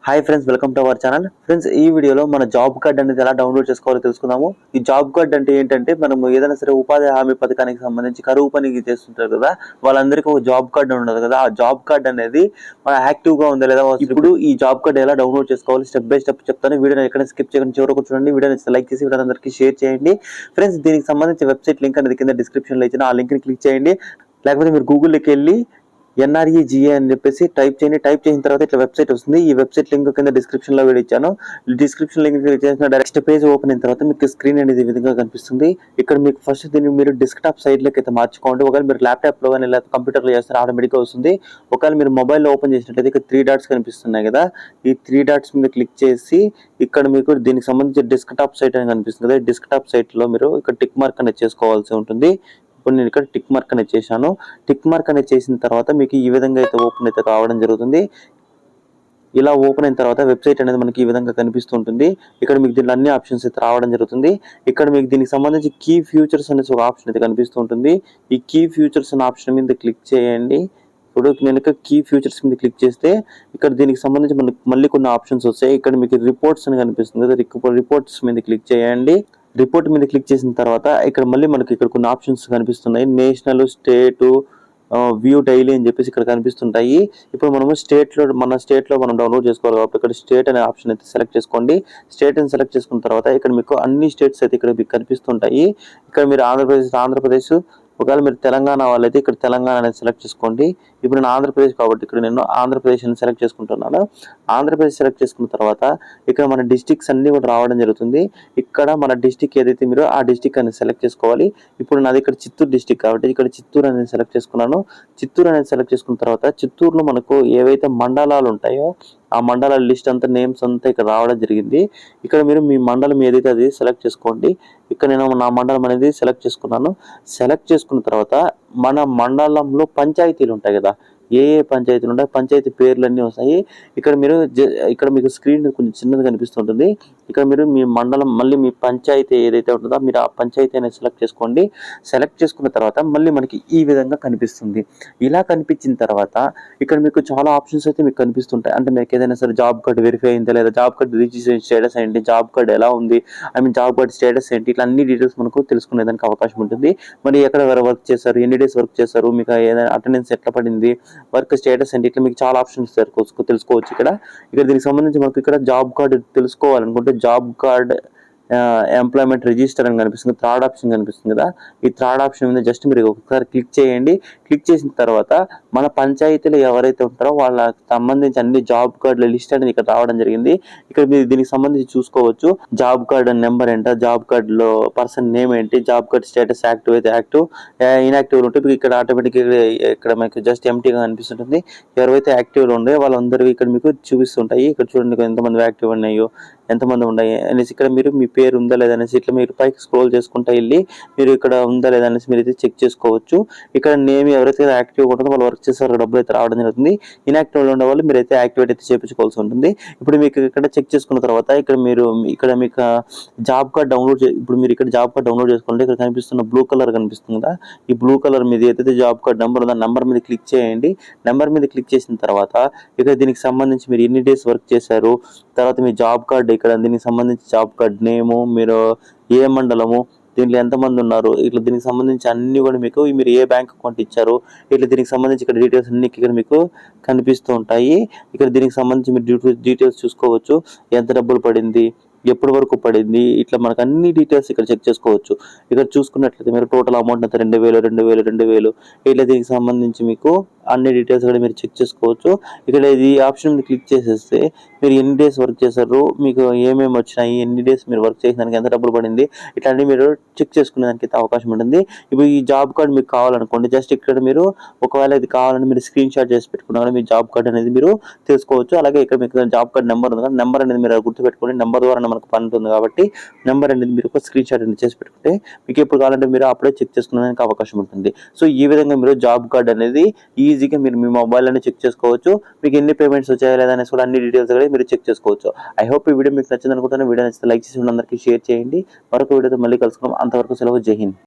Hi friends, welcome to our channel. Friends, ఈ వీడియోలో మన జాబ్ కార్డ్ అనేది ఎలా డౌన్లోడ్ చేసుకోవాలో తెలుసుకుందాము. ఈ జాబ్ కార్డ్ అంటే ఏంటంటే, మనం ఏదైనా సరే ఉపాధి హామీ పథకానికి సంబంధించి కరువు పనికి చేస్తుంటారు కదా, వాళ్ళందరికీ ఒక జాబ్ కార్డ్ ఉండదు కదా. ఆ జాబ్ కార్డ్ అనేది మన యాక్టివ్ గా ఉందా లేదా. ఇప్పుడు ఈ జాబ్ కార్డ్ ఎలా డౌన్లోడ్ చేసుకోవాలి స్టెప్ బై స్టెప్ చెప్తాను. వీడియోని ఎక్కడ స్కిప్ చేయకుండా చివరకు చూడండి. వీడియోని లైక్ చేసి వీడియో అందరికీ షేర్ చేయండి. ఫ్రెండ్స్, దీనికి సంబంధించి వెబ్సైట్ లింక్ అనేది కింద డిస్క్రిప్షన్ లో ఇచ్చిన, ఆ లింక్ ని క్లిక్ చేయండి. లేకపోతే మీరు గూగుల్కి వెళ్ళి NREGA అని చెప్పేసి టైప్ చేయండి. టైప్ చేసిన తర్వాత ఇట్లా వెబ్సైట్ వస్తుంది. ఈ వెబ్సైట్ లింక్ కింద డిస్క్రిప్షన్ లో వీడియో ఇచ్చాను. డిస్క్రిప్షన్ లింక్ చేసిన డైరెక్ట్ పేజ్ ఓపెన్ అయిన తర్వాత మీకు స్క్రీన్ అనేది ఈ విధంగా కనిపిస్తుంది. ఇక్కడ మీకు ఫస్ట్ దీన్ని మీరు డెస్క్టాప్ సైడ్ లోకి అయితే మార్చుకోండి. ఒకవేళ మీరు ల్యాప్టాప్ లో కానీ లేదా కంప్యూటర్ లో చేస్తే ఆటోమేటిక్ గా వస్తుంది. ఒకవేళ మీరు మొబైల్ లో ఓపెన్ చేసినట్లయితే ఇక్కడ 3 డాట్స్ కనిపిస్తున్నాయి కదా, ఈ 3 డాట్స్ మీద క్లిక్ చేసి ఇక్కడ మీకు దీనికి సంబంధించి డెస్క్టాప్ సైట్ అని కనిపిస్తుంది కదా, డెస్క్టాప్ సైట్ లో మీరు ఇక్కడ టిక్ మార్క్ అనేది చేసుకోవాల్సి ఉంటుంది. ఇప్పుడు నేను ఇక్కడ టిక్ మార్క్ అనేది చేశాను. టిక్ మార్క్ అనేది చేసిన తర్వాత మీకు ఈ విధంగా అయితే ఓపెన్ అయితే రావడం జరుగుతుంది. ఇలా ఓపెన్ అయిన తర్వాత వెబ్సైట్ అనేది మనకి ఈ విధంగా కనిపిస్తుంటుంది. ఇక్కడ మీకు దీనిలో అన్ని ఆప్షన్స్ అయితే రావడం జరుగుతుంది. ఇక్కడ మీకు దీనికి సంబంధించి కీ ఫ్యూచర్స్ అనేసి ఒక ఆప్షన్ అయితే కనిపిస్తుంటుంది. ఈ కీ ఫ్యూచర్స్ అనే ఆప్షన్ మీద క్లిక్ చేయండి. ఇప్పుడు నేను కీ ఫ్యూచర్స్ మీద క్లిక్ చేస్తే ఇక్కడ దీనికి సంబంధించి మనకి మళ్ళీ కొన్ని ఆప్షన్స్ వస్తాయి. ఇక్కడ మీకు రిపోర్ట్స్ అని కనిపిస్తుంది కదా, రిపోర్ట్స్ మీద క్లిక్ చేయండి. రిపోర్ట్ మీద క్లిక్ చేసిన తర్వాత ఇక్కడ మళ్ళీ మనకి ఇక్కడ కొన్ని ఆప్షన్స్ కనిపిస్తున్నాయి. నేషనల్, స్టేట్, వ్యూ డైలీ అని చెప్పేసి ఇక్కడ కనిపిస్తుంటాయి. ఇప్పుడు మనము మన స్టేట్ లో మనం డౌన్లోడ్ చేసుకోవాలి కాబట్టి ఇక్కడ స్టేట్ అనే ఆప్షన్ అయితే సెలెక్ట్ చేసుకోండి. స్టేట్ అని సెలెక్ట్ చేసుకున్న తర్వాత ఇక్కడ మీకు అన్ని స్టేట్స్ అయితే ఇక్కడ మీకు కనిపిస్తుంటాయి. ఇక్కడ మీరు ఆంధ్రప్రదేశ్, ఒకవేళ మీరు తెలంగాణ వాళ్ళైతే ఇక్కడ తెలంగాణ అనేది సెలెక్ట్ చేసుకోండి. ఇప్పుడు నేను ఆంధ్రప్రదేశ్ కాబట్టి ఇక్కడ నేను ఆంధ్రప్రదేశ్ అని సెలెక్ట్ చేసుకుంటున్నాను. ఆంధ్రప్రదేశ్ సెలెక్ట్ చేసుకున్న తర్వాత ఇక్కడ మన డిస్ట్రిక్ట్స్ అన్ని కూడా రావడం జరుగుతుంది. ఇక్కడ మన డిస్ట్రిక్ట్ ఏదైతే మీరు ఆ డిస్ట్రిక్ట్ అనేది సెలెక్ట్ చేసుకోవాలి. ఇప్పుడు నాది ఇక్కడ చిత్తూరు డిస్ట్రిక్ట్ కాబట్టి ఇక్కడ చిత్తూరు అనేది సెలెక్ట్ చేసుకున్నాను. చిత్తూరు అనేది సెలెక్ట్ చేసుకున్న తర్వాత చిత్తూరులో మనకు ఏవైతే మండలాలు ఉంటాయో ఆ మండలాల లిస్ట్ అంతా, నేమ్స్ అంతా ఇక్కడ రావడం జరిగింది. ఇక్కడ మీరు మీ మండలం ఏదైతే అది సెలెక్ట్ చేసుకోండి. ఇక్కడ నేను నా మండలం అనేది సెలెక్ట్ చేసుకున్నాను. సెలెక్ట్ చేసుకున్న తర్వాత మన మండలంలో పంచాయతీలు ఉంటాయి కదా, ఏ పంచాయతీలు ఉంటాయి, పంచాయతీ పేర్లన్నీ వస్తాయి. ఇక్కడ మీకు స్క్రీన్ కొంచెం చిన్నది కనిపిస్తుంటుంది. ఇక్కడ మీరు మీ మండలం మళ్ళీ మీ పంచాయతీ ఏదైతే ఉంటుందో మీరు ఆ పంచాయతీ అనేది సెలెక్ట్ చేసుకోండి. సెలెక్ట్ చేసుకున్న తర్వాత మళ్ళీ మనకి ఈ విధంగా కనిపిస్తుంది. ఇలా కనిపించిన తర్వాత ఇక్కడ మీకు చాలా ఆప్షన్స్ అయితే మీకు కనిపిస్తుంటాయి. అంటే మీకు ఏదైనా సరే జాబ్ కార్డ్ వెరిఫై అయిందా లేదా, జాబ్ కార్డ్ రిజిస్ట్రేషన్ స్టేటస్ ఏంటి, జాబ్ కార్డ్ ఎలా ఉంది, జాబ్ కార్డ్ స్టేటస్ ఏంటి, ఇట్లా అన్ని డీటెయిల్స్ మనకు తెలుసుకునేదానికి అవకాశం ఉంటుంది. మరి ఎక్కడ వర్క్ చేశారు, ఎన్ని డేస్ వర్క్ చేశారు, మీకు ఏదైనా అటెండెన్స్ ఎట్లా పడింది, వర్క్ స్టేటస్ ఏంటి, ఇట్లా మీకు చాలా ఆప్షన్స్ తెలుసుకోవచ్చు. ఇక్కడ దీనికి సంబంధించి మనకు ఇక్కడ జాబ్ కార్డ్ తెలుసుకోవాలనుకుంటే జాబ్ కార్డ్ ఎంప్లాయ్మెంట్ రిజిస్టర్ అని కనిపిస్తుంది, థర్డ్ ఆప్షన్ కనిపిస్తుంది కదా, ఈ థర్డ్ ఆప్షన్ మీద జస్ట్ మీరు ఒకసారి క్లిక్ చేయండి. క్లిక్ చేసిన తర్వాత మన పంచాయతీలో ఎవరైతే ఉంటారో వాళ్ళకి సంబంధించి అన్ని జాబ్ కార్డుల లిస్ట్ అనేది ఇక్కడ రావడం జరిగింది. ఇక్కడ మీరు దీనికి సంబంధించి చూసుకోవచ్చు. జాబ్ కార్డ్ నెంబర్ ఏంట, జాబ్ కార్డ్ లో పర్సన్ నేమ్ ఏంటి, జాబ్ కార్డ్ స్టేటస్ యాక్టివ్ అయితే యాక్టివ్, ఇన్యాక్టివ్ ఉంటే ఇక్కడ ఆటోమేటిక్ ఇక్కడ మీకు జస్ట్ ఎంటీగా కనిపిస్తుంటుంది. ఎవరైతే యాక్టివ్ లో ఉన్నాయో వాళ్ళందరూ ఇక్కడ మీకు చూపిస్తుంటాయి. ఇక్కడ చూడండి ఎంతమంది యాక్టివ్ ఉన్నాయో, ఎంతమంది ఉన్నాయి అనేసి. ఇక్కడ మీరు మీ పేరు ఉందా లేదా అనేసి ఇట్లా మీరు పైకి స్క్రోల్ చేసుకుంటా వెళ్ళి మీరు ఇక్కడ ఉందా లేదా అనేసి మీరు అయితే చెక్ చేసుకోవచ్చు. ఇక్కడ నేమ్ ఎవరైతే యాక్టివ్ ఉంటుందో వాళ్ళు వర్క్ చేస్తారు, డబ్బులు అయితే రావడం జరుగుతుంది. ఇన్యాక్టివ్ లో ఉండే వాళ్ళు మీరు అయితే యాక్టివేట్ అయితే చేయించుకోవాల్సి ఉంటుంది. ఇప్పుడు మీకు ఇక్కడ చెక్ చేసుకున్న తర్వాత ఇక్కడ మీకు జాబ్ కార్డ్ డౌన్లోడ్ ఇప్పుడు మీరు ఇక్కడ జాబ్ కార్డ్ డౌన్లోడ్ చేసుకుంటే ఇక్కడ కనిపిస్తున్న బ్లూ కలర్ కనిపిస్తుంది కదా, ఈ బ్లూ కలర్ మీద ఏదైతే జాబ్ కార్డ్ నెంబర్ ఉందో నెంబర్ మీద క్లిక్ చేయండి. నెంబర్ మీద క్లిక్ చేసిన తర్వాత ఇక్కడ దీనికి సంబంధించి మీరు ఎన్ని డేస్ వర్క్ చేశారు, తర్వాత మీ జాబ్ కార్డ్ ఇక్కడ దీనికి సంబంధించి జాబ్ కార్డ్ నేము, మీరు ఏ మండలము, దీంట్లో ఎంతమంది ఉన్నారు, ఇట్లా దీనికి సంబంధించి అన్ని కూడా మీకు మీరు ఏ బ్యాంక్ అకౌంట్ ఇచ్చారు, ఇట్లా దీనికి సంబంధించి ఇక్కడ డీటెయిల్స్ అన్ని ఇక్కడ మీకు కనిపిస్తూ ఉంటాయి. ఇక్కడ దీనికి సంబంధించి మీరు డీటెయిల్స్ చూసుకోవచ్చు. ఎంత డబ్బులు పడింది, ఎప్పటి వరకు పడింది, ఇట్లా మనకు అన్ని డీటెయిల్స్ ఇక్కడ చెక్ చేసుకోవచ్చు. ఇక్కడ చూసుకున్నట్లయితే మీరు టోటల్ అమౌంట్ అంతా 2000 ఇట్లా దీనికి సంబంధించి మీకు అన్ని డీటెయిల్స్ కూడా మీరు చెక్ చేసుకోవచ్చు. ఇక్కడ ఈ ఆప్షన్ మీద క్లిక్ చేసేస్తే మీరు ఎన్ని డేస్ వర్క్ చేశారు, మీకు ఏమేమి వచ్చినాయి, ఎన్ని డేస్ మీరు వర్క్ చేసినానికి ఎంత డబ్బులు పడింది, ఇట్లాంటివి మీరు చెక్ చేసుకునేదానికి అయితే అవకాశం ఉంటుంది. ఇప్పుడు ఈ జాబ్ కార్డ్ మీకు కావాలనుకోండి, జస్ట్ ఇక్కడ మీరు ఒకవేళ ఇది కావాలని మీరు స్క్రీన్ షాట్ చేసి పెట్టుకున్నా మీ జాబ్ కార్డ్ అనేది మీరు తెలుసుకోవచ్చు. అలాగే ఇక్కడ మీకు జాబ్ కార్డ్ నెంబర్ ఉంది కదా, నెంబర్ అనేది మీరు గుర్తుపెట్టుకోండి. నెంబర్ ద్వారా మనకు పని ఉంటుంది కాబట్టి నెంబర్ అనేది మీరు ఒక స్క్రీన్ షాట్ అనేది చేసి పెట్టుకుంటే మీకు ఎప్పుడు కావాలంటే మీరు అప్పుడే చెక్ చేసుకునేదానికి అవకాశం ఉంటుంది. సో ఈ విధంగా మీరు జాబ్ కార్డ్ అనేది ఈజీగా మీరు మీ మొబైల్ అనేది చెక్ చేసుకోవచ్చు. మీకు ఎన్ని పేమెంట్స్ వచ్చాయా లేదా అనేసి కూడా అన్ని డీటెయిల్స్ కూడా మీరు చెక్ చేసుకోవచ్చు. ఐ హోప్ ఈ వీడియో మీకు నచ్చింది అనుకుంటున్నాను. వీడియో నచ్చితే లైక్ చేసి అందరికీ షేర్ చేయండి. మరొక వీడియోతో మళ్ళీ కలుసుకుందాం. అంతవరకు సెలవు. జై హింద్.